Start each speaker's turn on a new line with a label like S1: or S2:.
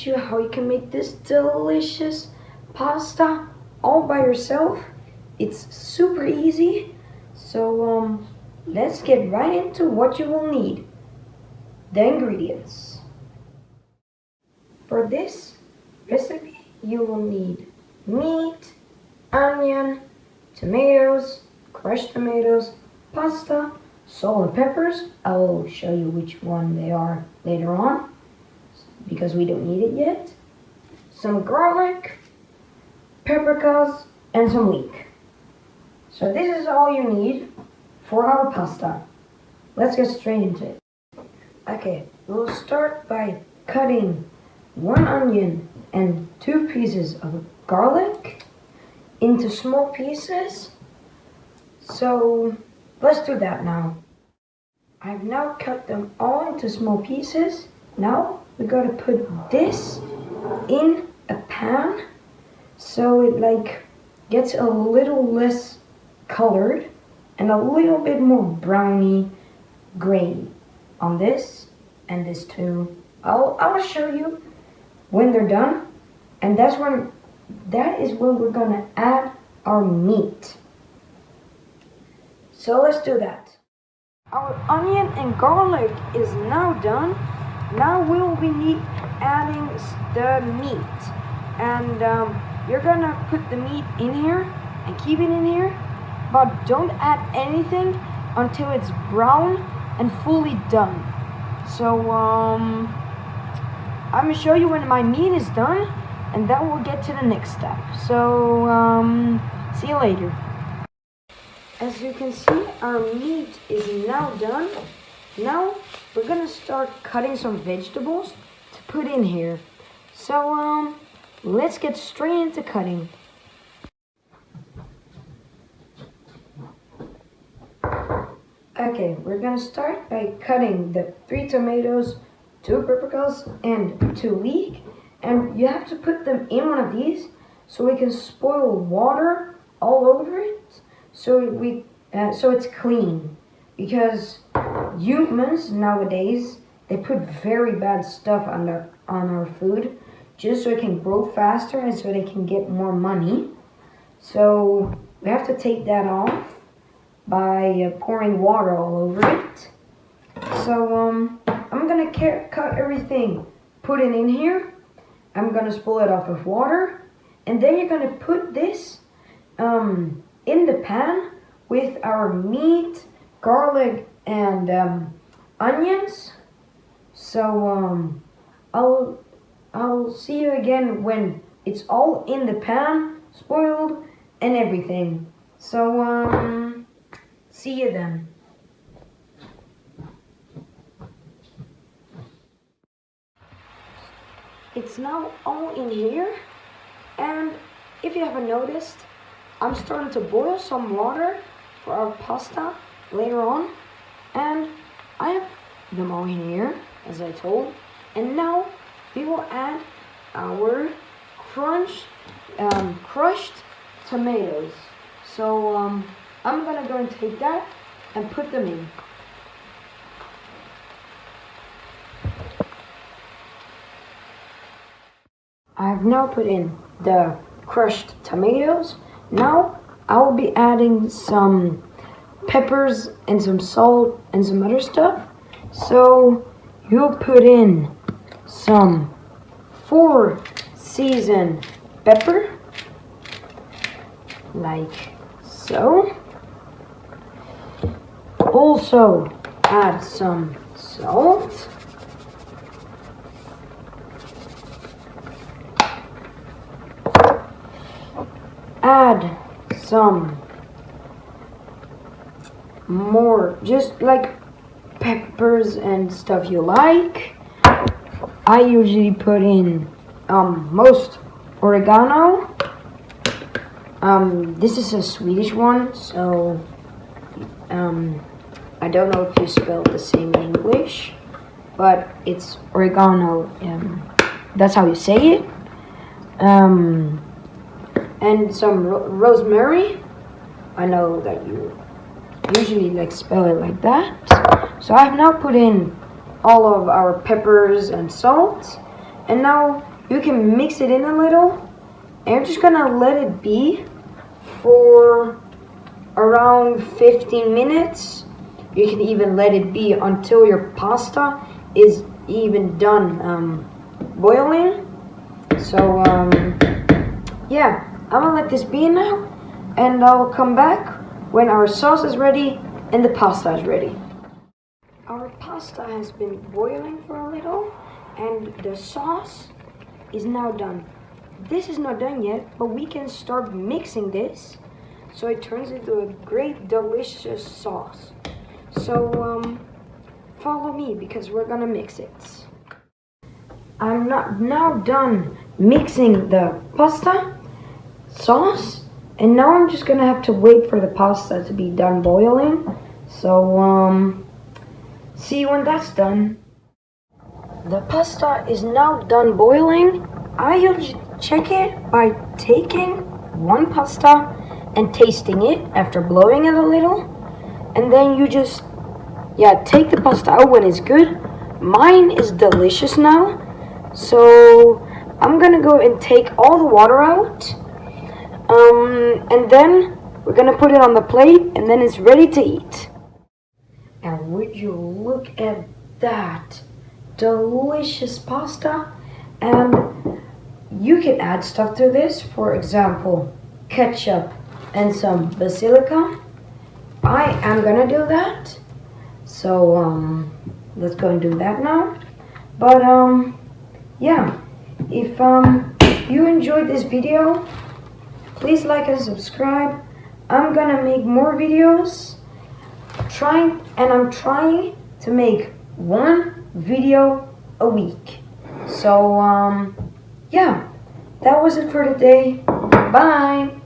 S1: teach you how you can make this delicious pasta all by yourself. It's super easy. So let's get right into what you will need. The ingredients. For this recipe, you will need meat, onion, tomatoes, crushed tomatoes, pasta, salt and peppers. I will show you which one they are later on because we don't need it yet. Some garlic, paprikas, and some leek. So this is all you need for our pasta. Let's get straight into it. Okay, we'll start by cutting 1 onion and 2 pieces of garlic into small pieces. So let's do that now. I've now cut them all into small pieces. Now we gotta put this in a pan so it gets a little less colored and a little bit more browny gray on this and this too. I'll show you when they're done, and that is when we're gonna add our meat. So let's do that. Our onion and garlic is now done. Now we'll be adding the meat, and you're gonna put the meat in here and keep it in here, but don't add anything until it's brown and fully done. So I'm gonna show you when my meat is done, and then we'll get to the next step. So see you later. As you can see, our meat is now done. Now we're gonna start cutting some vegetables to put in here. So let's get straight into cutting. Okay, we're gonna start by cutting the 3 tomatoes, 2 paprikas, and 2 leek. And you have to put them in one of these so we can spoil water all over it, so it's clean. Because humans nowadays, they put very bad stuff on our food just so it can grow faster and so they can get more money. So we have to take that off by pouring water all over it. So I'm gonna cut everything, put it in here. I'm gonna spoil it off with water, and then you're gonna put this in the pan with our meat, garlic, and onions. So I'll see you again when it's all in the pan, spoiled and everything. So see you then. It's now all in here, and if you haven't noticed, I'm starting to boil some water for our pasta later on, and I have them all in here, as I told. And now we will add our crushed tomatoes. So I'm gonna go and take that and put them in. I've now put in the crushed tomatoes. Now I will be adding some peppers and some salt and some other stuff. So you'll put in some 4 seasoned pepper, like so. Also add some salt. Add some more, just like peppers and stuff you like. I usually put in most oregano. This is a Swedish one, so I don't know if you spell it the same in English, but it's oregano. That's how you say it. And some rosemary. I know that you usually spell it like that. So I've now put in all of our peppers and salt, and now you can mix it in a little, and you're just gonna let it be for around 15 minutes. You can even let it be until your pasta is even done boiling. So yeah, I'm gonna let this be now, and I'll come back when our sauce is ready and the pasta is ready. Our pasta has been boiling for a little, and the sauce is now done. This is not done yet, but we can start mixing this so it turns into a great delicious sauce. So follow me because we're gonna mix it. I'm not now done mixing the pasta sauce, and now I'm just gonna have to wait for the pasta to be done boiling. So see you when that's done. The pasta is now done boiling. I usually check it by taking one pasta and tasting it after blowing it a little, and then you just take the pasta out when it's good. Mine is delicious now, so I'm gonna go and take all the water out, and then we're gonna put it on the plate, and then it's ready to eat. And would you look at that delicious pasta? And you can add stuff to this, for example, ketchup and some basilica. I am gonna do that. So let's go and do that now. But yeah, if you enjoyed this video, please like and subscribe. I'm gonna make more videos. I'm trying to make one video a week. So yeah, that was it for today. Bye.